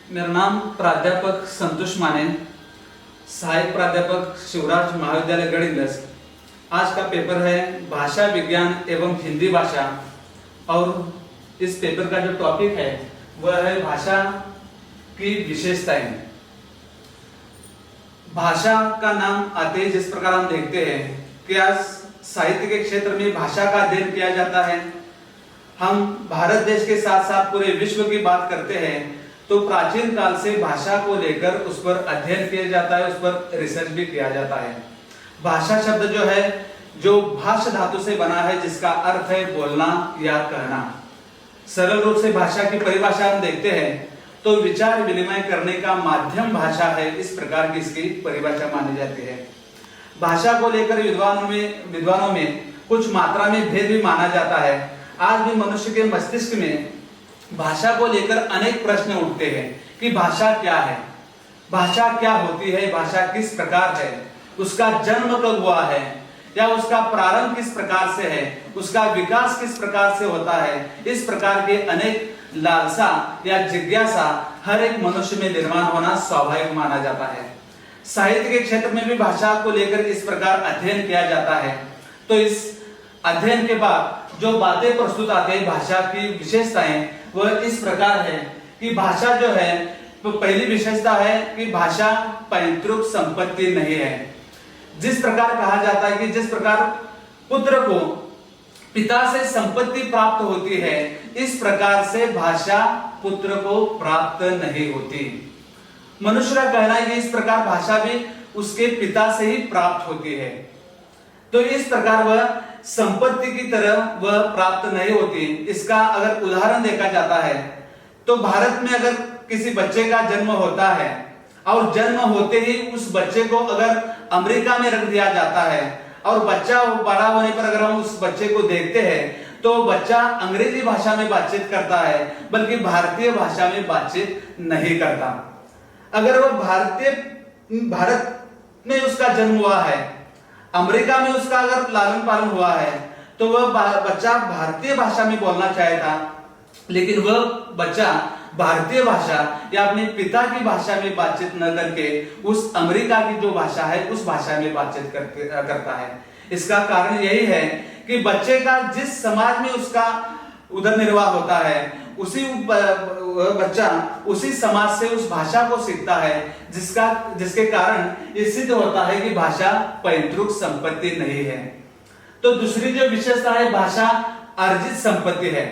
मेरा नाम प्राध्यापक संतोष माने, सहायक प्राध्यापक शिवराज महाविद्यालय गढ़। आज का पेपर है भाषा विज्ञान एवं हिंदी भाषा और इस पेपर का जो टॉपिक है वह है भाषा की विशेषताएं। भाषा का नाम आते ही जिस प्रकार हम देखते हैं कि आज साहित्य के क्षेत्र में भाषा का अध्ययन किया जाता है। हम भारत देश के साथ साथ पूरे विश्व की बात करते हैं तो प्राचीन काल से भाषा को लेकर उस पर अध्ययन किया जाता है, उस पर रिसर्च भी किया जाता है। भाषा शब्द जो है जो भाष धातु से बना है, जिसका अर्थ है बोलना या कहना। सरल रूप से भाषा की परिभाषा हम देखते हैं तो विचार विनिमय करने का माध्यम भाषा है, इस प्रकार की इसकी परिभाषा मानी जाती है। भाषा को लेकर विद्वानों में कुछ मात्रा में भेद भी माना जाता है। आज भी मनुष्य के मस्तिष्क में भाषा को लेकर अनेक प्रश्न उठते हैं कि भाषा क्या है, भाषा क्या होती है, भाषा किस प्रकार है, उसका जन्म कब हुआ है या उसका प्रारंभ किस प्रकार से है, उसका विकास किस प्रकार से होता है। इस प्रकार के अनेक लालसा या जिज्ञासा हर एक मनुष्य में निर्माण होना स्वाभाविक माना जाता है। साहित्य के क्षेत्र में भी भाषा को लेकर इस प्रकार अध्ययन किया जाता है। तो इस अध्ययन के बाद जो बातें प्रस्तुत आते हैं भाषा की विशेषताएं, वह इस प्रकार है कि भाषा जो है तो पहली विशेषता है कि भाषा पैतृक संपत्ति नहीं है। जिस प्रकार कहा जाता है कि जिस प्रकार पुत्र को पिता से संपत्ति प्राप्त होती है, इस प्रकार से भाषा पुत्र को प्राप्त नहीं होती। मनुष्य का कहना है कि इस प्रकार भाषा भी उसके पिता से ही प्राप्त होती है। तो इस प्रकार वह संपत्ति की तरह वह प्राप्त नहीं होती। इसका अगर उदाहरण देखा जाता है तो भारत में अगर किसी बच्चे का जन्म होता है और जन्म होते ही उस बच्चे को अगर अमेरिका में रख दिया जाता है और बच्चा बड़ा होने पर अगर हम उस बच्चे को देखते हैं तो बच्चा अंग्रेजी भाषा में बातचीत करता है, बल्कि भारतीय भाषा में बातचीत नहीं करता। अगर वह भारत में उसका जन्म हुआ है, अमेरिका में उसका अगर लालन पालन हुआ है, तो वह बच्चा भारतीय भाषा में बोलना चाहेगा, लेकिन वह बच्चा भारतीय भाषा या अपने पिता की भाषा में बातचीत न करके उस अमेरिका की जो भाषा है उस भाषा में बातचीत करता है। इसका कारण यही है कि बच्चे का जिस समाज में उसका उदर निर्वाह होता है उसी बच्चा उसी समाज से उस भाषा को सीखता है, जिसके कारण ये सिद्ध होता है कि भाषा पैतृक संपत्ति नहीं है। तो दूसरी जो विशेषता है भाषा अर्जित संपत्ति है।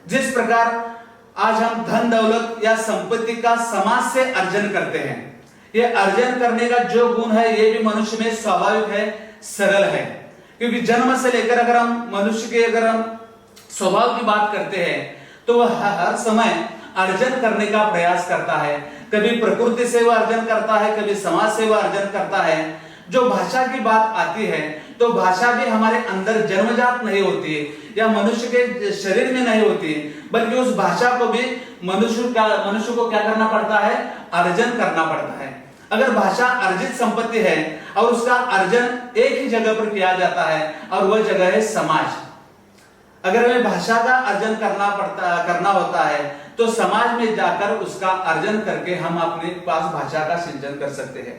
जिस प्रकार आज हम धन दौलत या संपत्ति का समाज से अर्जन करते हैं, ये अर्जन करने का जो गुण है ये भी मनुष्य में स्वाभाविक है, सरल है। क्योंकि जन्म से लेकर अगर हम मनुष्य के अगर हम स्वभाव की बात करते हैं तो वह हर समय अर्जन करने का प्रयास करता है। कभी प्रकृति से वह अर्जन करता है, कभी समाज से वह अर्जन करता है। जो भाषा की बात आती है तो भाषा भी हमारे अंदर जन्मजात नहीं होती है या मनुष्य के शरीर में नहीं होती है, बल्कि उस भाषा को भी मनुष्य को क्या करना पड़ता है, अर्जन करना पड़ता है। अगर भाषा अर्जित संपत्ति है और उसका अर्जन एक ही जगह पर किया जाता है और वह जगह है समाज। अगर हमें भाषा का अर्जन करना होता है तो समाज में जाकर उसका अर्जन करके हम अपने पास भाषा का सिंचन कर सकते हैं।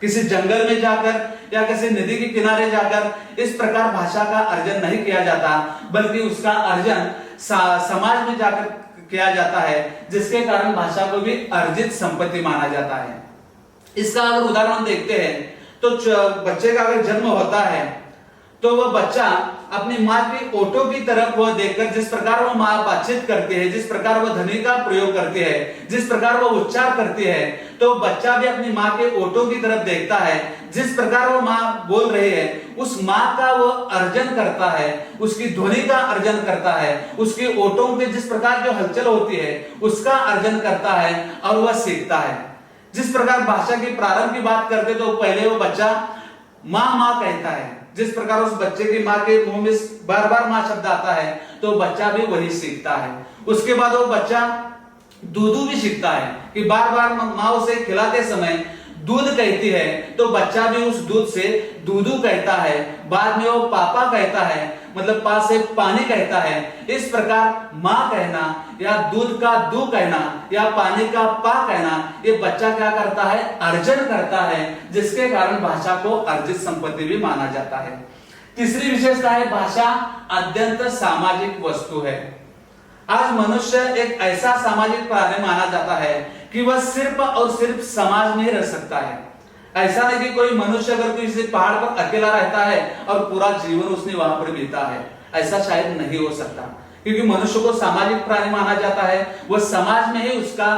किसी जंगल में जाकर या किसी नदी के किनारे जाकर इस प्रकार भाषा का अर्जन नहीं किया जाता, बल्कि उसका अर्जन समाज में जाकर किया जाता है, जिसके कारण भाषा को भी अर्जित संपत्ति माना जाता है। इसका अगर उदाहरण देखते हैं तो बच्चे का अगर जन्म होता है तो वह बच्चा अपनी माँ की ओठों की तरफ वह देखकर जिस प्रकार वह माँ बातचीत करती है, जिस प्रकार वह ध्वनि का प्रयोग करती है, जिस प्रकार वह उच्चार करती है, तो बच्चा भी अपनी माँ के ओठों की तरफ देखता है। जिस प्रकार वो माँ बोल रही है उस माँ का वो अर्जन करता है, उसकी ध्वनि का अर्जन करता है, उसके ओठों पे जिस प्रकार जो हलचल होती है उसका अर्जन करता है और वह सीखता है। जिस प्रकार भाषा की प्रारंभ की बात करते तो पहले वो बच्चा माँ माँ कहता है। जिस प्रकार उस बच्चे की माँ के मुंह में बार बार माँ शब्द आता है तो बच्चा भी वही सीखता है। उसके बाद वो बच्चा दूधू भी सीखता है कि बार बार माँ उसे खिलाते समय दूध कहती है तो बच्चा भी उस दूध से दूधू कहता है। बाद में वो पापा कहता है, मतलब पा से पानी कहता है। इस प्रकार माँ कहना या दूध का दू कहना या पानी का पा कहना, ये बच्चा क्या करता है, अर्जन करता है, जिसके कारण भाषा को अर्जित संपत्ति भी माना जाता है। तीसरी विशेषता है भाषा अत्यंत सामाजिक वस्तु है। आज मनुष्य एक ऐसा सामाजिक प्राणी माना जाता है कि वह सिर्फ और सिर्फ समाज में ही रह सकता है। ऐसा नहीं कि कोई मनुष्य अगर किसी पहाड़ पर अकेला रहता है और पूरा जीवन उसने वहां पर बीता है, ऐसा शायद नहीं हो सकता, क्योंकि मनुष्य को सामाजिक प्राणी माना जाता है। वह समाज में ही उसका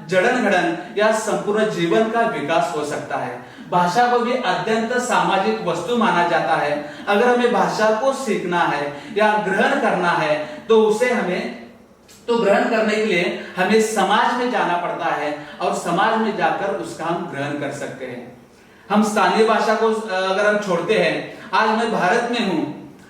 जड़न घड़न या संपूर्ण जीवन का विकास हो सकता है। भाषा को भी अत्यंत सामाजिक वस्तु माना जाता है। अगर हमें भाषा को सीखना है या ग्रहण करना है तो ग्रहण करने के लिए हमें समाज में जाना पड़ता है और समाज में जाकर उसका हम ग्रहण कर सकते हैं। हम स्थानीय भाषा को अगर हम छोड़ते हैं, आज मैं भारत में हूं,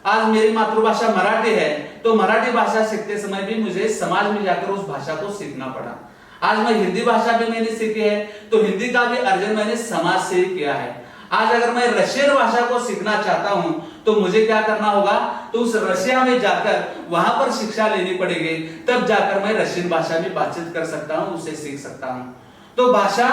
आज मेरी मातृभाषा मराठी है, तो मराठी भाषा सीखते समय भी मुझे समाज में जाकर उस भाषा को सीखना पड़ा। आज मैं हिंदी भाषा भी मैंने सीखी है, तो हिंदी का भी अर्जन मैंने समाज से ही किया है। आज अगर मैं रशियन भाषा को सीखना चाहता हूं तो मुझे क्या करना होगा, तो उस रशिया में जाकर वहां पर शिक्षा लेनी पड़ेगी, तब जाकर मैं रशियन भाषा में बातचीत कर सकता हूं, उसे सीख सकता हूं। तो भाषा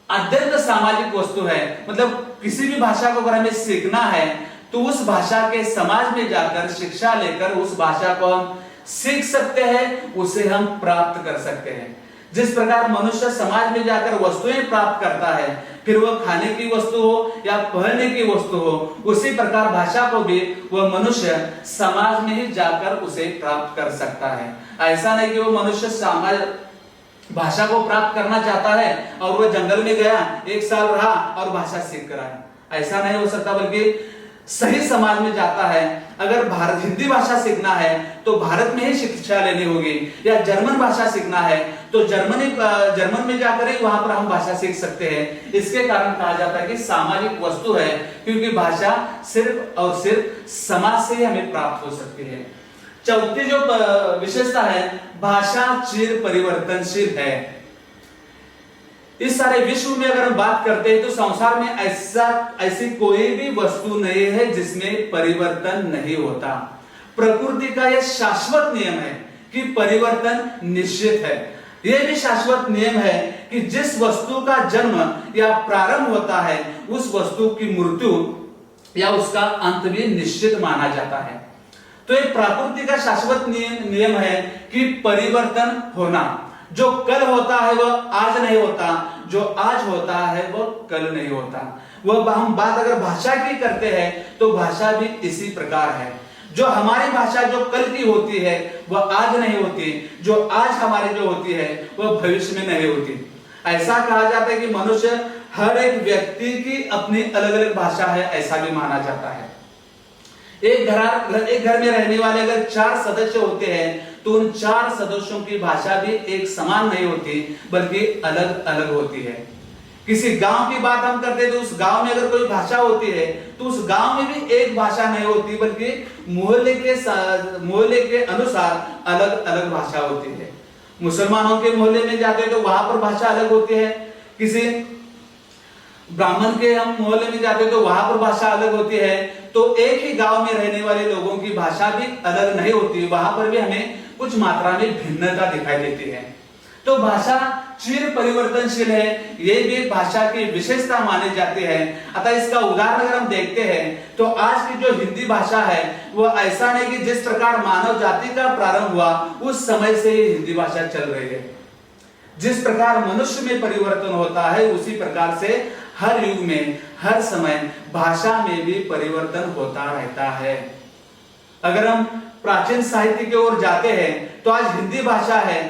अत्यंत सामाजिक वस्तु है। मतलब किसी भी भाषा को अगर हमें सीखना है तो उस भाषा के समाज में जाकर शिक्षा लेकर उस भाषा को हम सीख सकते हैं, उसे हम प्राप्त कर सकते हैं। जिस प्रकार मनुष्य समाज में जाकर वस्तुएं प्राप्त करता है, फिर वह खाने की वस्तु हो या पहनने की वस्तु हो, उसी प्रकार भाषा को भी वह मनुष्य समाज में ही जाकर उसे प्राप्त कर सकता है। ऐसा नहीं कि वो मनुष्य समाज भाषा को प्राप्त करना चाहता है और वह जंगल में गया, 1 साल रहा और भाषा सीख कर आया, ऐसा नहीं हो सकता। बल्कि सही समाज में जाता है। अगर हिंदी भाषा सीखना है तो भारत में ही शिक्षा लेनी होगी, या जर्मन भाषा सीखना है तो जर्मन में जाकर ही वहां पर हम भाषा सीख सकते हैं। इसके कारण कहा जाता है कि सामाजिक वस्तु है, क्योंकि भाषा सिर्फ और सिर्फ समाज से ही हमें प्राप्त हो सकती है। चौथी जो विशेषता है, भाषा चिर परिवर्तनशील है। इस सारे विश्व में अगर हम बात करते हैं तो संसार में ऐसी कोई भी वस्तु नहीं है जिसमें परिवर्तन नहीं होता। प्रकृति का यह शाश्वत नियम है कि परिवर्तन निश्चित है। यह भी शाश्वत नियम है कि जिस वस्तु का जन्म या प्रारंभ होता है, उस वस्तु की मृत्यु या उसका अंत भी निश्चित माना जाता है। तो ये प्रकृति का शाश्वत नियम है कि परिवर्तन होना। जो कल होता है वह आज नहीं होता, जो आज होता है वह कल नहीं होता। वह हम बात अगर भाषा की करते हैं तो भाषा भी इसी प्रकार है। जो हमारी भाषा जो कल की होती है वह आज नहीं होती, जो आज हमारी जो होती है वह भविष्य में नहीं होती। ऐसा कहा जाता है कि मनुष्य हर एक व्यक्ति की अपनी अलग अलग भाषा है, ऐसा भी माना जाता है। एक घर में रहने वाले अगर 4 सदस्य होते हैं तो उन 4 सदस्यों की भाषा भी एक समान नहीं होती, बल्कि अलग अलग होती है। किसी गांव की बात हम करते हैं तो उस गांव में अगर कोई भाषा होती है तो उस गांव में भी एक भाषा नहीं होती, बल्कि मोहल्ले के अनुसार अलग अलग भाषा होती है। मुसलमानों के मोहल्ले में जाते हैं तो वहां पर भाषा अलग होती है। किसी ब्राह्मण के हम मोहल्ले में जाते हैं तो वहां पर भाषा अलग होती है। तो एक ही गांव में रहने वाले लोगों की भाषा भी अलग नहीं होती, वहां पर भी हमें कुछ मात्रा में भिन्नता दिखाई देती है। तो भाषा चिर परिवर्तनशील है, ये भी एक भाषा की विशेषता मानी जाती है। अतः इसका उदाहरण अगर हम देखते हैं तो आज की जो हिंदी भाषा है वह ऐसा नहीं कि जिस प्रकार मानव जाति का प्रारंभ हुआ उस समय से ही हिंदी भाषा चल रही है। जिस प्रकार मनुष्य में परिवर्तन होता है उसी प्रकार से हर युग में हर समय भाषा में भी परिवर्तन होता रहता है। अगर हम प्राचीन साहित्य की ओर जाते हैं तो आज हिंदी भाषा है,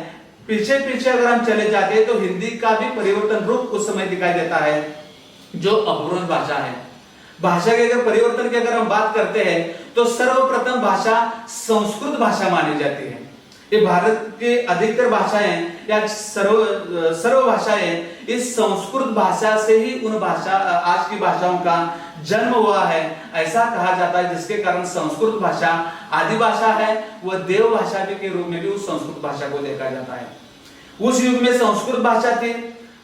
पीछे पीछे अगर हम चले जाते हैं तो हिंदी का भी परिवर्तन रूप उस समय दिखाई देता है जो अपभ्रंश भाषा है। भाषा के अगर परिवर्तन की अगर हम बात करते हैं तो सर्वप्रथम भाषा संस्कृत भाषा मानी जाती है। ये भारत के अधिकतर भाषाएं या सर्व भाषाएं इस संस्कृत भाषा से ही उन भाषा आज की भाषाओं का जन्म हुआ है, ऐसा कहा जाता है। जिसके कारण संस्कृत भाषा आदि भाषा है, वह देव भाषा भी के रूप में भी उस संस्कृत भाषा को देखा जाता है। उस युग में संस्कृत भाषा थी,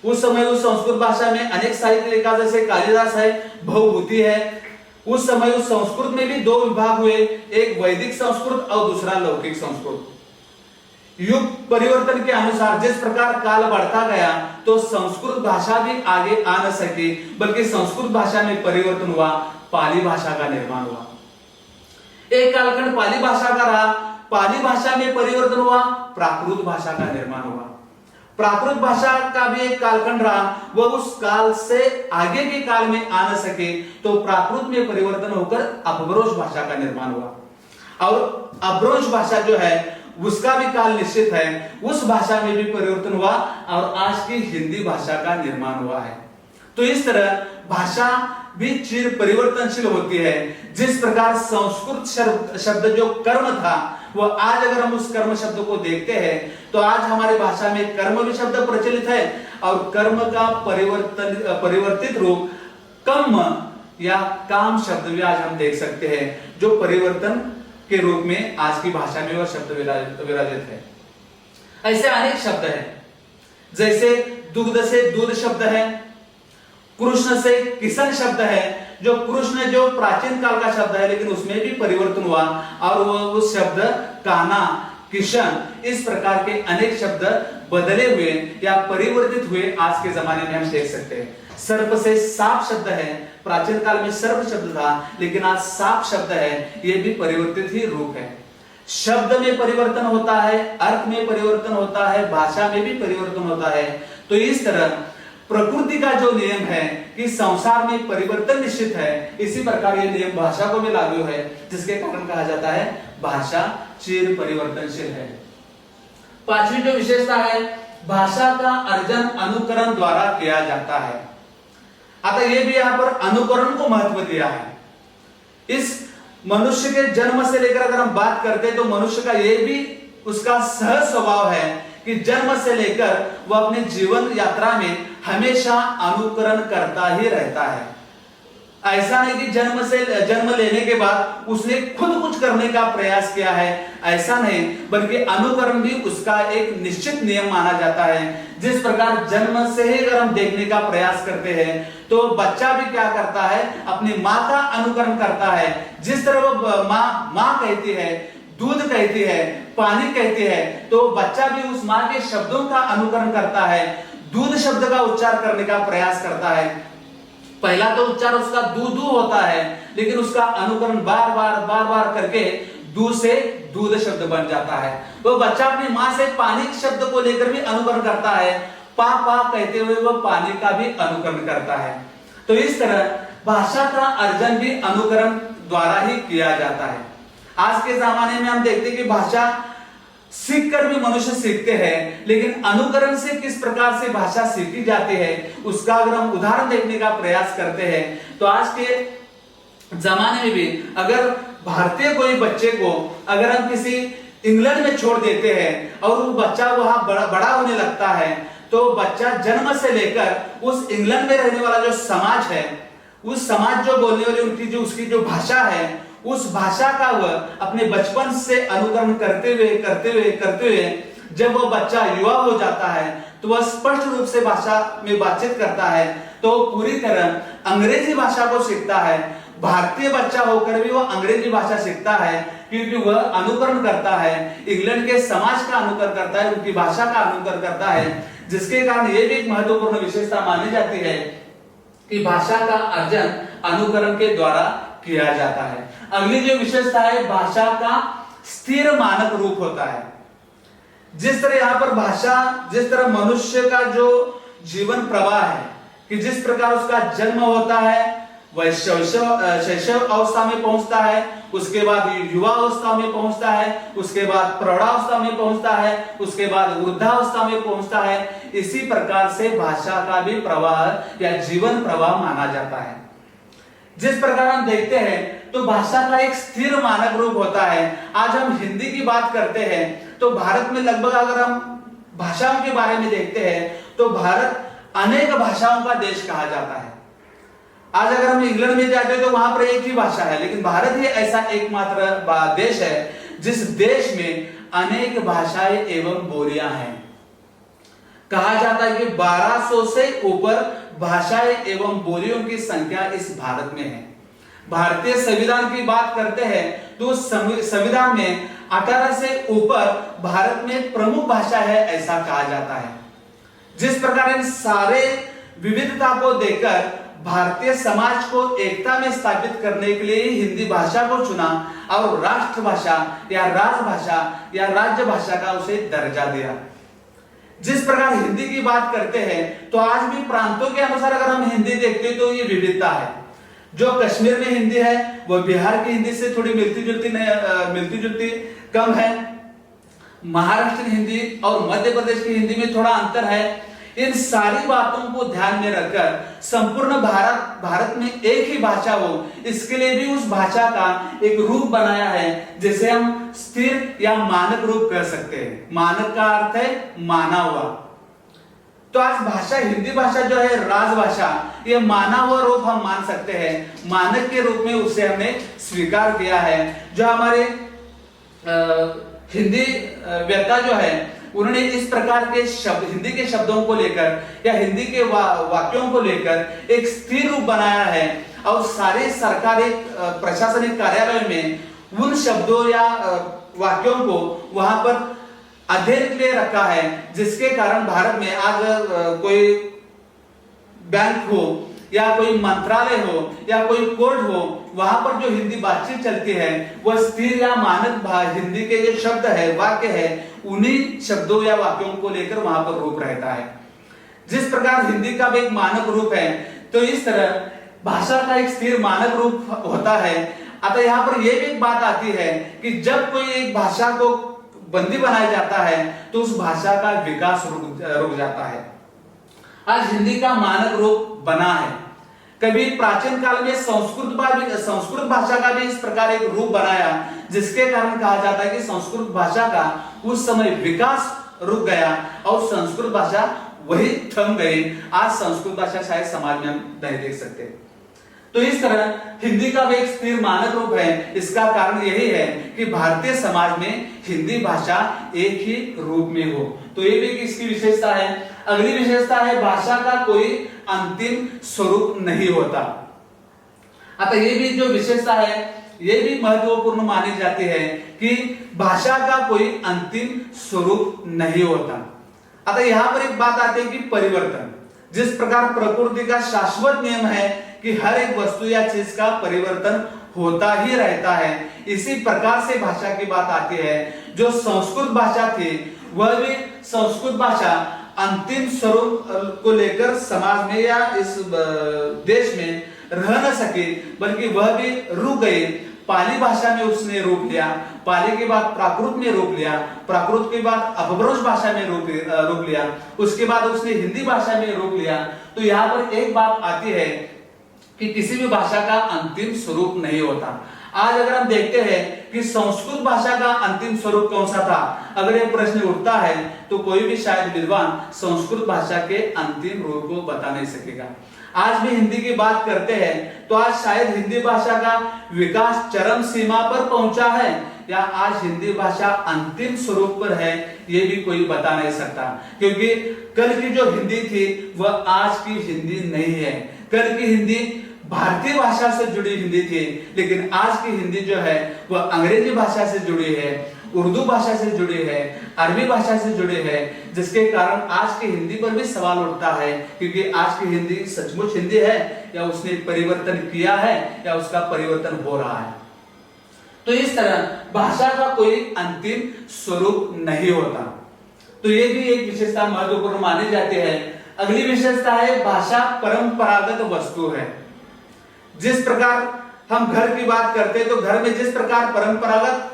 उस समय उस संस्कृत भाषा में अनेक साहित्य लिखा, जैसे कालिदास है, भवभूति है। उस समय उस संस्कृत में भी 2 विभाग हुए, एक वैदिक संस्कृत और दूसरा लौकिक संस्कृत। युग परिवर्तन के अनुसार जिस प्रकार काल बढ़ता गया तो संस्कृत भाषा भी आगे आ न सकी, बल्कि संस्कृत भाषा में परिवर्तन हुआ, पाली भाषा का निर्माण हुआ। एक कालखंड पाली भाषा का रहा, पाली भाषा में परिवर्तन हुआ, प्राकृत भाषा का निर्माण हुआ। प्राकृत भाषा का भी एक कालखंड रहा, वह उस काल से आगे के काल में आ न सके तो प्राकृत में परिवर्तन होकर अपभ्रंश भाषा का निर्माण हुआ। और अपभ्रंश भाषा जो है उसका भी काल निश्चित है, उस भाषा में भी परिवर्तन हुआ और आज की हिंदी भाषा का निर्माण हुआ है। तो इस तरह भाषा भी चिर परिवर्तनशील होती है। जिस प्रकार संस्कृत शब्द जो कर्म था, वो आज अगर हम उस कर्म शब्द को देखते हैं तो आज हमारी भाषा में कर्म भी शब्द प्रचलित है और कर्म का परिवर्तित रूप कम या काम शब्द भी आज हम देख सकते हैं, जो परिवर्तन के रूप में आज की भाषा में वह शब्द विराजित है। ऐसे अनेक शब्द हैं, जैसे दुग्ध से दूध शब्द है, कृष्ण से किशन शब्द है। जो कृष्ण जो प्राचीन काल का शब्द है, लेकिन उसमें भी परिवर्तन हुआ और वह उस शब्द काना, किशन, इस प्रकार के अनेक शब्द बदले हुए या परिवर्तित हुए आज के जमाने में हम देख सकते हैं। सर्प से साप शब्द है, प्राचीन काल में सर्प शब्द था, लेकिन आज साप शब्द है, यह भी परिवर्तित ही रूप है। शब्द में परिवर्तन होता है, अर्थ में परिवर्तन होता है, भाषा में भी परिवर्तन होता है। तो इस तरह प्रकृति का जो नियम है कि संसार में परिवर्तन निश्चित है, इसी प्रकार यह नियम भाषा को भी लागू है, जिसके कारण कहा जाता है भाषा चिर परिवर्तनशील है। पांचवी जो विशेषता है, भाषा का अर्जन अनुकरण द्वारा किया जाता है। अतः यह भी यहां पर अनुकरण को महत्व दिया है। इस मनुष्य के जन्म से लेकर अगर हम बात करते हैं तो मनुष्य का यह भी उसका सहज स्वभाव है कि जन्म से लेकर वह अपने जीवन यात्रा में हमेशा अनुकरण करता ही रहता है। ऐसा नहीं कि जन्म लेने के बाद उसने खुद कुछ करने का प्रयास किया है, ऐसा नहीं, बल्कि अनुकरण भी उसका एक निश्चित नियम माना जाता है। जिस प्रकार जन्म से ही अगर हम देखने का प्रयास करते हैं तो बच्चा भी क्या करता है, अपनी माँ का अनुकरण करता है। जिस तरह वो माँ कहती है, दूध कहती है, पानी कहती है, तो बच्चा भी उस माँ के शब्दों का अनुकरण करता है, दूध शब्द का उच्चार करने का प्रयास करता है। पहला तो उच्चार उसका दूध होता है, लेकिन उसका अनुकरण बार बार करके दूध से दूध शब्द बन जाता है। वो बच्चा अपनी माँ से पानी शब्द को लेकर भी अनुकरण करता है, पा पा कहते हुए वह पानी का भी अनुकरण करता है। तो इस तरह भाषा का अर्जन भी अनुकरण द्वारा ही किया जाता है। आज के जमाने में हम देखते हैं कि भाषा सीखकर भी मनुष्य सीखते हैं, लेकिन अनुकरण से किस प्रकार से भाषा सीखी जाती है उसका अगर हम उदाहरण देखने का प्रयास करते हैं तो आज के जमाने में भी अगर भारतीय कोई बच्चे को अगर हम किसी इंग्लैंड में छोड़ देते हैं और वो बच्चा वहां बड़ा होने लगता है, तो बच्चा जन्म से लेकर उस इंग्लैंड में रहने वाला जो समाज है, उस समाज जो बोलने वाली उसकी जो भाषा है, उस भाषा का वह अपने बचपन से अनुकरण करते हुए जब वह बच्चा युवा हो जाता है तो वह स्पष्ट रूप से भाषा में बातचीत करता है, तो पूरी तरह अंग्रेजी भाषा को सीखता है। भारतीय बच्चा होकर भी वह अंग्रेजी भाषा सीखता है, क्योंकि वह अनुकरण करता है, इंग्लैंड के समाज का अनुकरण करता है, उनकी भाषा का अनुकरण करता है, जिसके कारण यह भी एक महत्वपूर्ण विशेषता मानी जाती है कि भाषा का अर्जन अनुकरण के द्वारा किया जाता है। अगली जो विशेषता है, भाषा का स्थिर मानक रूप होता है। जिस तरह यहाँ पर भाषा, जिस तरह मनुष्य का जो जीवन प्रवाह है कि जिस प्रकार उसका जन्म होता है, वह शैशव अवस्था में पहुंचता है, उसके बाद युवा अवस्था में पहुंचता है, उसके बाद प्रौढ़ावस्था में पहुंचता है, उसके बाद वृद्धावस्था में पहुंचता है, इसी प्रकार से भाषा का भी प्रवाह या जीवन प्रवाह माना जाता है। जिस प्रकार हम देखते हैं तो भाषा का एक स्थिर मानक रूप होता है। आज हम हिंदी की बात करते हैं तो भारत में लगभग अगर हम भाषाओं के बारे में देखते हैं तो भारत अनेक भाषाओं का देश कहा जाता है। आज अगर हम इंग्लैंड में जाते हैं तो वहां पर एक ही भाषा है, लेकिन भारत ही ऐसा एकमात्र देश है जिस देश में अनेक भाषाएं एवं बोलियां हैं। कहा जाता है कि 1200 से ऊपर भाषाएं एवं बोलियों की संख्या इस भारत में है। भारतीय संविधान की बात करते हैं तो संविधान में 18 से ऊपर भारत में प्रमुख भाषा है ऐसा कहा जाता है। जिस प्रकार इन सारे विविधता को देखकर भारतीय समाज को एकता में स्थापित करने के लिए हिंदी भाषा को चुना और राष्ट्रभाषा या राजभाषा या राज्य भाषा का उसे दर्जा दिया। जिस प्रकार हिंदी की बात करते हैं तो आज भी प्रांतों के अनुसार अगर हम हिंदी देखते हैं तो ये विविधता है। जो कश्मीर में हिंदी है वो बिहार की हिंदी से थोड़ी मिलती जुलती कम है। महाराष्ट्र हिंदी और मध्य प्रदेश की हिंदी में थोड़ा अंतर है। इन सारी बातों को ध्यान में रखकर संपूर्ण भारत में एक ही भाषा हो, इसके लिए भी उस भाषा का एक रूप बनाया है जिसे हम स्थिर या मानक रूप कह सकते हैं। मानक का अर्थ है माना हुआ। तो आज भाषा हिंदी भाषा जो है राजभाषा, ये माना हुआ रूप हम मान सकते हैं। मानक के रूप में उसे हमने स्वीकार किया है। जो हमारे हिंदी वेत्ता जो है उन्होंने इस प्रकार के शब्द हिंदी के शब्दों को लेकर या हिंदी के वाक्यों को लेकर एक स्थिर रूप बनाया है और सारे सरकारी प्रशासनिक कार्यालय में उन शब्दों या वाक्यों को वहां पर अध्ययन के लिए रखा है, जिसके कारण भारत में आज कोई बैंक हो या कोई मंत्रालय हो या कोई कोर्ट हो, वहां पर जो हिंदी बातचीत चलती है वह स्थिर या मानक हिंदी के जो शब्द है वाक्य है उन्हीं शब्दों या वाक्यों को लेकर वहां पर रूप रहता है। जिस प्रकार हिंदी का भी एक मानक रूप है तो इस तरह भाषा का एक स्थिर मानक रूप होता है। अतः यहाँ पर यह भी एक बात आती है कि जब कोई एक भाषा को बंदी बनाया जाता है तो उस भाषा का विकास रुक जाता है। आज हिंदी का मानक रूप बना है। कभी प्राचीन काल में संस्कृत भाषा का भी इस प्रकार एक रूप बनाया, जिसके कारण कहा जाता है कि संस्कृत भाषा का उस समय विकास रुक गया और संस्कृत भाषा वही थम गई। आज संस्कृत भाषा शायद समाज में हम नहीं देख सकते। तो इस तरह हिंदी का भी एक स्थिर मानक रूप है। इसका कारण यही है कि भारतीय समाज में हिंदी भाषा एक ही रूप में हो। तो ये भी इसकी विशेषता है। अगली विशेषता है भाषा का कोई अंतिम स्वरूप नहीं होता। अतः ये भी जो विशेषता है ये भी महत्वपूर्ण मानी जाती है कि भाषा का कोई अंतिम स्वरूप नहीं होता। अतः यहां पर एक बात आती है कि परिवर्तन, जिस प्रकार प्रकृति का शाश्वत नियम है कि हर एक वस्तु या चीज का परिवर्तन होता ही रहता है, इसी प्रकार से भाषा की बात आती है। जो संस्कृत भाषा थी वह भी संस्कृत भाषा अंतिम स्वरूप को लेकर समाज में या इस देश में रह न सके, बल्कि वह भी रुक गई। पाली भाषा में उसने रूप लिया, पाली के बाद प्राकृत में रूप लिया, प्राकृत के बाद अपभ्रंश भाषा में रूप लिया, उसके बाद उसने हिंदी भाषा में रूप लिया। तो यहाँ पर एक बात आती है कि किसी भी भाषा का अंतिम स्वरूप नहीं होता। आज अगर हम देखते हैं कि संस्कृत भाषा का अंतिम स्वरूप कौन सा था, अगर यह प्रश्न उठता है तो कोई भी शायद विद्वान संस्कृत भाषा के अंतिम रूप को बता नहीं सकेगा। आज भी हिंदी की बात करते हैं तो आज शायद हिंदी भाषा का विकास चरम सीमा पर पहुंचा है या आज हिंदी भाषा अंतिम स्वरूप पर है, ये भी कोई बता नहीं सकता। क्योंकि कल की जो हिंदी थी वह आज की हिंदी नहीं है। कल की हिंदी भारतीय भाषा से जुड़ी हिंदी थी, लेकिन आज की हिंदी जो है वह अंग्रेजी भाषा से जुड़ी है, उर्दू भाषा से जुड़ी है, अरबी भाषा से जुड़ी है, जिसके कारण आज की हिंदी पर भी सवाल उठता है क्योंकि आज की हिंदी सचमुच हिंदी है या उसने परिवर्तन किया है या उसका परिवर्तन हो रहा है। तो इस तरह भाषा का कोई अंतिम स्वरूप नहीं होता। तो ये भी एक विशेषता महत्वपूर्ण मानी जाती है। अगली विशेषता है भाषा परंपरागत वस्तु है। जिस प्रकार हम घर की बात करते हैं तो घर में जिस प्रकार परंपरागत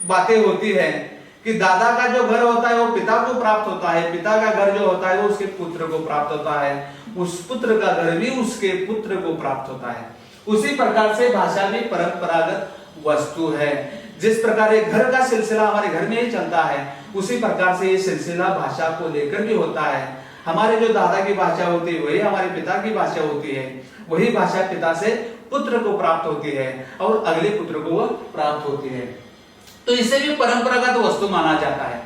बातें होती है कि दादा का जो घर होता है वो पिता को प्राप्त होता है, पिता का घर जो होता है वो उसके पुत्र को प्राप्त होता है, उस पुत्र का घर भी उसके पुत्र को प्राप्त होता है, उसी प्रकार से भाषा भी परंपरागत वस्तु है। जिस प्रकार एक घर का सिलसिला हमारे घर में ही चलता है, उसी प्रकार से ये सिलसिला भाषा को लेकर भी होता है। हमारे जो दादा की भाषा होती है वही हमारे पिता की भाषा होती है, वही भाषा पिता से पुत्र को प्राप्त होती है और अगले पुत्र को वह प्राप्त होती है। तो इसे भी परंपरागत वस्तु माना जाता है।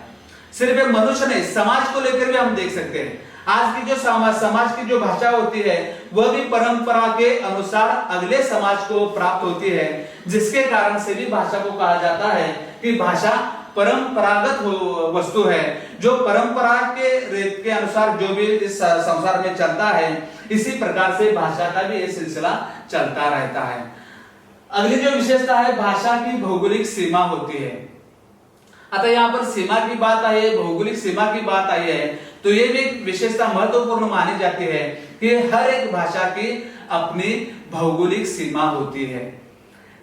सिर्फ एक मनुष्य नहीं, समाज को लेकर भी हम देख सकते हैं। आज की जो समाज की जो भाषा होती है वह भी परंपरा के अनुसार अगले समाज को प्राप्त होती है, जिसके कारण से भी भाषा को कहा जाता है कि भाषा परंपरागत वस्तु है, जो परंपरा के रीत के अनुसार जो भी इस संसार में चलता है, इसी प्रकार से भाषा का भी ये सिलसिला चलता रहता है। अगली जो विशेषता है, भाषा की भौगोलिक सीमा होती है। अतः यहाँ पर सीमा की बात आई है, भौगोलिक सीमा की बात आई है, तो ये भी एक विशेषता महत्वपूर्ण मानी जाती है कि हर एक भाषा की अपनी भौगोलिक सीमा होती है।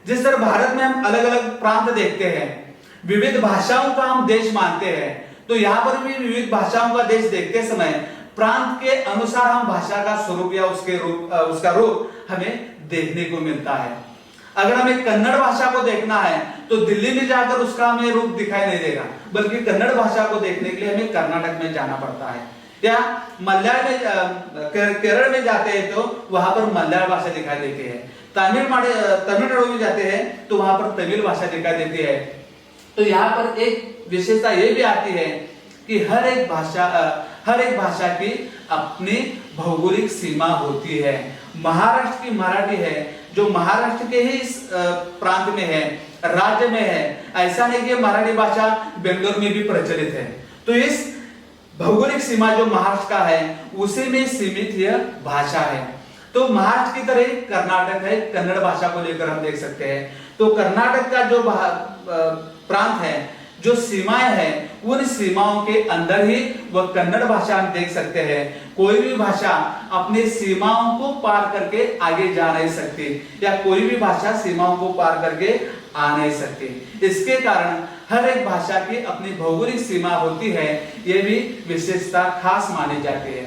जिस तरह भारत में हम अलग अलग प्रांत देखते हैं, विविध भाषाओं का हम देश मानते हैं, तो यहाँ पर भी विविध भाषाओं का देश देखते समय प्रांत के अनुसार हम भाषा का स्वरूप या उसका रूप हमें देखने को मिलता है। अगर हमें कन्नड़ भाषा को देखना है तो दिल्ली में जाकर उसका हमें रूप दिखाई नहीं देगा, बल्कि कन्नड़ भाषा को देखने के लिए हमें कर्नाटक में जाना पड़ता है, या मलयालम में केरल में जाते हैं तो वहां पर मलयालम भाषा दिखाई देती है, तमिलनाडु में जाते हैं तो वहां पर तमिल भाषा दिखाई देती है। तो यहाँ पर एक विशेषता ये भी आती है कि हर एक भाषा की अपनी भौगोलिक सीमा होती है। महाराष्ट्र की मराठी है, जो महाराष्ट्र के ही प्रांत में है, राज्य में है, ऐसा नहीं कि मराठी भाषा बेंगलोर में भी प्रचलित है। तो इस भौगोलिक सीमा जो महाराष्ट्र का है उसी में सीमित यह भाषा है। तो महाराष्ट्र की तरह कर्नाटक है, कन्नड़ भाषा को लेकर हम देख सकते हैं। तो कर्नाटक का जो प्रांत है, जो सीमाएं हैं, उन सीमाओं के अंदर ही वह कन्नड़ भाषा हम देख सकते हैं। कोई भी भाषा अपनी सीमाओं को पार करके आगे जा नहीं सकती, या कोई भी भाषा सीमाओं को पार करके आ नहीं सकती। इसके कारण हर एक भाषा की अपनी भौगोलिक सीमा होती है, यह भी विशेषता खास मानी जाती है।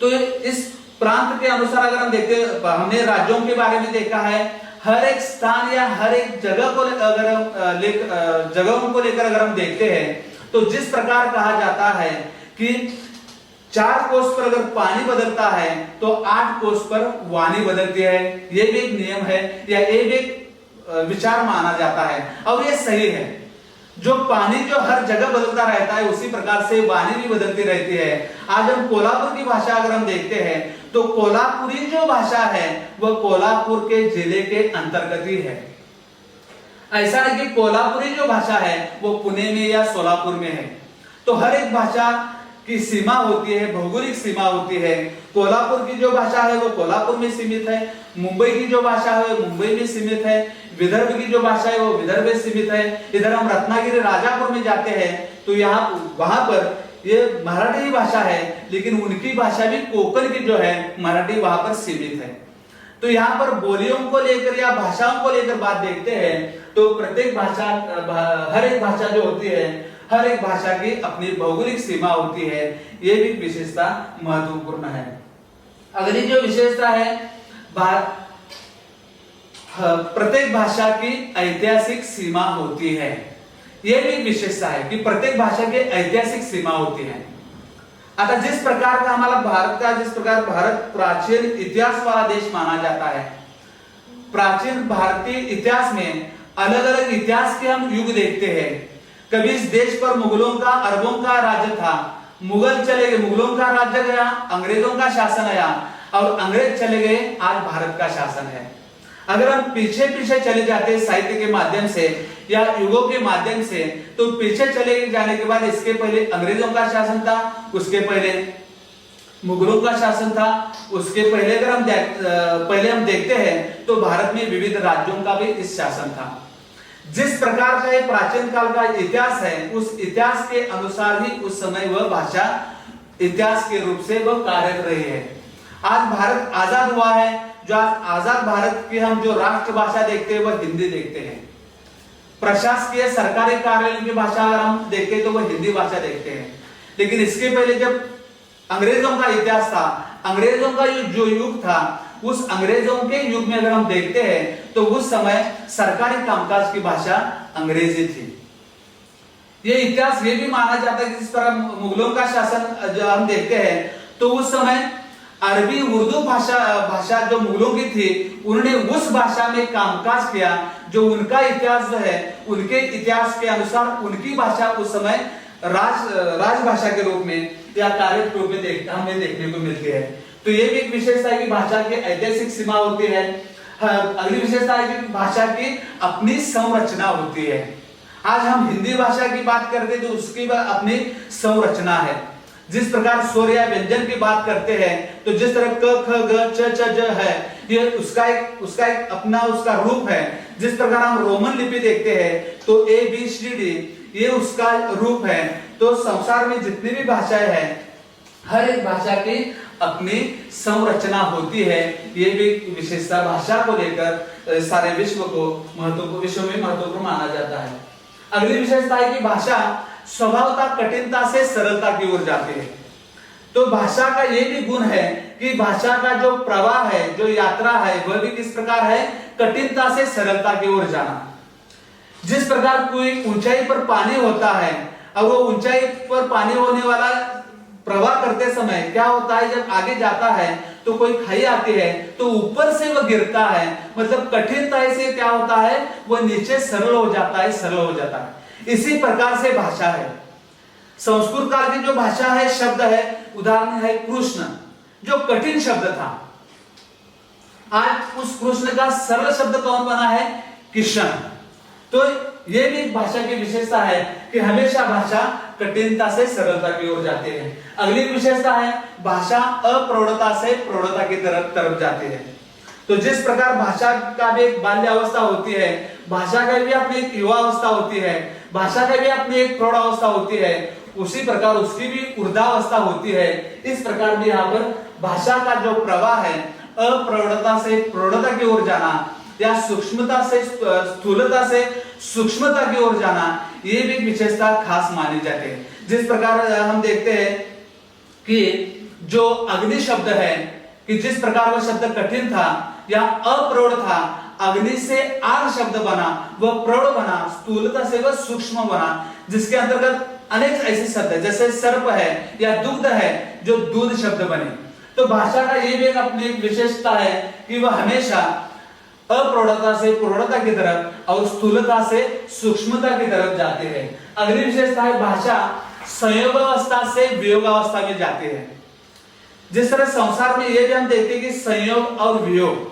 तो इस प्रांत के अनुसार अगर हम देखते, हमने राज्यों के बारे में देखा है, हर एक स्थान या हर एक जगह को अगर जगहों को लेकर अगर हम देखते हैं तो जिस प्रकार कहा जाता है कि 4 कोस पर अगर पानी बदलता है तो 8 कोस पर वाणी बदलती है, यह भी एक नियम है या ये भी एक विचार माना जाता है, और यह सही है। जो पानी जो हर जगह बदलता रहता है उसी प्रकार से वाणी भी बदलती रहती है। आज हम कोल्हापुर की भाषा अगर हम देखते हैं तो कोल्हापुरी जो भाषा है वह कोल्हापुर के जिले के अंतर्गत ही है। ऐसा नहीं कि कोल्हापुरी जो भाषा है वो पुणे में या सोलापुर में है। तो हर एक भाषा की सीमा होती है, भौगोलिक सीमा होती है। कोल्हापुर की जो भाषा है वो कोल्हापुर में सीमित है, मुंबई की जो भाषा है वो मुंबई में सीमित है, विदर्भ की जो भाषा है वो विदर्भ में सीमित है। इधर हम रत्नागिरी राजापुर में जाते हैं तो यहाँ वहां पर ये मराठी भाषा है, लेकिन उनकी भाषा भी कोंकण की जो है मराठी वहां पर सीमित है। तो यहाँ पर बोलियों को लेकर या भाषाओं को लेकर बात देखते हैं तो प्रत्येक भाषा, हर एक भाषा जो होती है, हर एक भाषा की अपनी भौगोलिक सीमा होती है, ये भी विशेषता महत्वपूर्ण है। अगली जो विशेषता है, प्रत्येक भाषा की ऐतिहासिक सीमा होती है। यह भी विशेषता है कि प्रत्येक भाषा की ऐतिहासिक सीमा होती है। अतः जिस प्रकार का हमारा भारत प्राचीन इतिहास वाला देश माना जाता है, प्राचीन भारतीय इतिहास में अलग अलग इतिहास के हम युग देखते हैं। कभी इस देश पर मुगलों का, अरबों का राज्य था, मुगल चले गए, मुगलों का राज्य गया, अंग्रेजों का शासन आया और अंग्रेज चले गए, आज भारत का शासन है। अगर हम पीछे पीछे चले जाते साहित्य के माध्यम से या युगों के माध्यम से, तो पीछे चले जाने के बाद इसके पहले अंग्रेजों का शासन था, उसके पहले मुगलों का शासन था, उसके पहले अगर हम देखते हैं तो भारत में विविध राज्यों का भी इस शासन था। जिस प्रकार का ये प्राचीन काल का इतिहास है, उस इतिहास के अनुसार ही उस समय वह भाषा इतिहास के रूप से वह कार्यरत रही है। आज भारत आजाद हुआ है, जो आज आजाद भारत की हम जो राष्ट्रभाषा देखते हैं वह हिंदी देखते हैं। प्रशासकीय सरकारी कार्यालय की भाषा अगर हम देखते हैं तो वह हिंदी भाषा देखते हैं। लेकिन इसके पहले जब अंग्रेजों का इतिहास था, अंग्रेजों का जो युग था, उस अंग्रेजों के युग में अगर हम देखते हैं तो उस समय सरकारी कामकाज की भाषा अंग्रेजी थी। ये इतिहास ये भी माना जाता है कि जिस पर मुगलों का शासन जो हम देखते हैं तो उस समय अरबी उर्दू भाषा जो मुगलों की थी, उन्होंने उस भाषा में कामकाज किया। जो उनका इतिहास जो है, उनके इतिहास के अनुसार उनकी भाषा उस समय राजभाषा के रूप में या कार्य के रूप में हमें देखने को मिलती है। तो ये भी एक विशेषता है कि भाषा की ऐतिहासिक सीमा होती है। अगली विशेषता है कि भाषा की अपनी संरचना होती है। आज हम हिंदी भाषा की बात करते तो उसकी अपनी संरचना है। जिस प्रकार स्वर या व्यंजन की बात करते हैं तो जिस तरह क ख ग च च ज है, ये उसका एक अपना उसका रूप है। जिस प्रकार हम रोमन लिपि देखते हैं तो ए बी सी डी ये उसका रूप है। तो संसार में जितनी भी भाषाएं हैं, हर एक भाषा की अपनी संरचना होती है। ये भी विशेषता भाषा को लेकर सारे विश्व में महत्वपूर्ण माना जाता है। अगली विशेषता है कि भाषा स्वभावतः कठिनता से सरलता की ओर जाती है। तो भाषा का ये भी गुण है कि भाषा का जो प्रवाह है, जो यात्रा है, वह भी किस प्रकार है, कठिनता से सरलता की ओर जाना। जिस प्रकार कोई ऊंचाई पर पानी होता है और वो ऊंचाई पर पानी होने वाला प्रवाह करते समय क्या होता है, जब आगे जाता है तो कोई खाई आती है तो ऊपर से वह गिरता है, मतलब कठिनता से क्या होता है, वह नीचे सरल हो जाता है। इसी प्रकार से भाषा है। संस्कृत काल की जो भाषा है, शब्द है, उदाहरण है कृष्ण, जो कठिन शब्द था, आज उस कृष्ण का सरल शब्द कौन बना है, किशन। तो यह भी एक भाषा की विशेषता है कि हमेशा भाषा कठिनता से सरलता की ओर जाती है। अगली विशेषता है भाषा अप्रौढ़ता से प्रौढ़ता की तरफ जाती है। तो जिस प्रकार भाषा का भी एक बाल्यावस्था होती है, भाषा का भी अपनी एक युवावस्था होती है, भाषा का भी अपनी एक प्रौढ़ावस्था होती है, उसी प्रकार उसकी भी ऊर्ध्वावस्था होती है। इस प्रकार भी यहाँ पर भाषा का जो प्रवाह है, अप्रौढ़ता से प्रौढ़ता की ओर जाना या सूक्ष्मता से स्थूलता से सूक्ष्मता की ओर जाना, ये भी एक विशेषता खास मानी जाती है। जिस प्रकार हम देखते हैं कि जो अग्नि शब्द है, कि जिस प्रकार वह शब्द कठिन था या अप्रौढ़ था, अग्नि से आग शब्द बना, वह प्रौढ़ बना, स्थूलता से वह सूक्ष्म बना, जिसके अंतर्गत अनेक ऐसे शब्द है, जैसे सर्प है या दुग्ध है, जो दूध शब्द बने। तो भाषा का ये भी अपनी एक विशेषता है कि वह हमेशा अप्रौढ़ता से प्रौढ़ता की तरफ और स्थूलता से सूक्ष्मता की तरफ जाती है। अगली विशेषता है भाषा संयोग अवस्था से वियोग अवस्था में जाती है। जिस तरह संसार में ये भी हम देखते हैं कि संयोग और वियोग,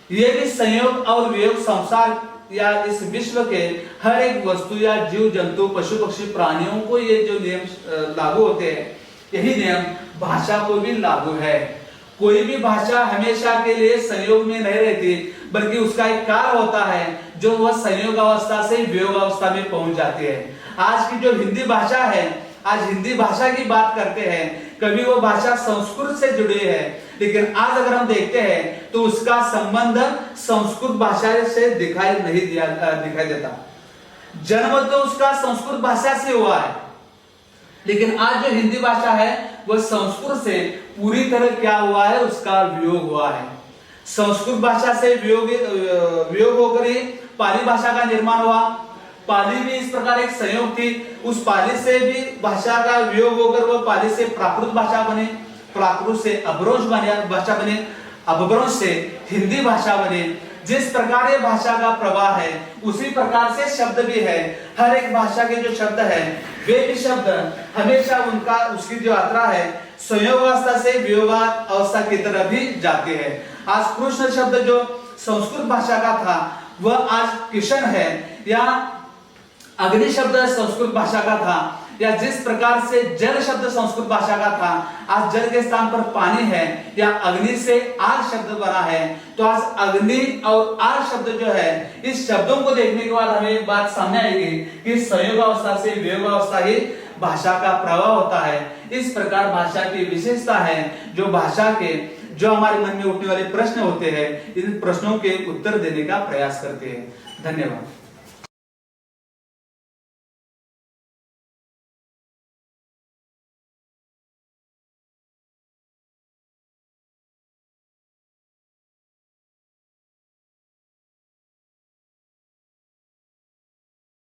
ये भी संयोग और वियोग संसार या इस विश्व के हर एक वस्तु या जीव जंतु पशु पक्षी प्राणियों को ये जो नियम लागू होते हैं, यही नियम भाषा को भी लागू है। कोई भी भाषा हमेशा के लिए संयोग में नहीं रहती, बल्कि उसका एक काल होता है जो वह संयोग अवस्था से वियोग अवस्था में पहुंच जाती है। आज की जो हिंदी भाषा है, आज हिंदी भाषा की बात करते हैं, कभी वो भाषा संस्कृत से जुड़ी है, लेकिन आज अगर हम देखते हैं तो उसका संबंध संस्कृत भाषा से दिखाई देता। जन्म तो उसका संस्कृत भाषा से हुआ है, लेकिन आज जो हिंदी भाषा है वह संस्कृत से पूरी तरह क्या हुआ है, उसका वियोग हुआ है। संस्कृत भाषा से वियोग होकर ही पाली भाषा का निर्माण हुआ। पाली भी इस प्रकार एक संयोग थी, उस पाली से भी भाषा का वियोग होकर वह पाली से प्राकृत भाषा बने, प्राकृत से अपभ्रंश भाषा बने, अपभ्रंश से हिंदी भाषा बने। जिस प्रकार ये भाषा का प्रवाह है, उसी प्रकार से शब्द भी है। हर एक भाषा के जो शब्द है, वे भी शब्द हमेशा उसकी जो यात्रा है संयोग अवस्था से वियोग अवस्था की तरफ भी जाती है। आज कृष्ण शब्द जो संस्कृत भाषा का था, वह आज किशन है, या अग्नि शब्द संस्कृत भाषा का था, या जिस प्रकार से जल शब्द संस्कृत भाषा का था, आज जल के स्थान पर पानी है, या अग्नि से आग शब्द बना है। तो आज अग्नि और आग शब्द जो है, इस शब्दों को देखने के बाद हमें एक बात सामने आएगी कि संयोग अवस्था से वियोग अवस्था ही भाषा का प्रवाह होता है। इस प्रकार भाषा की विशेषता है, जो भाषा के जो हमारे मन में उठने वाले प्रश्न होते हैं, इन प्रश्नों के उत्तर देने का प्रयास करते हैं। धन्यवाद।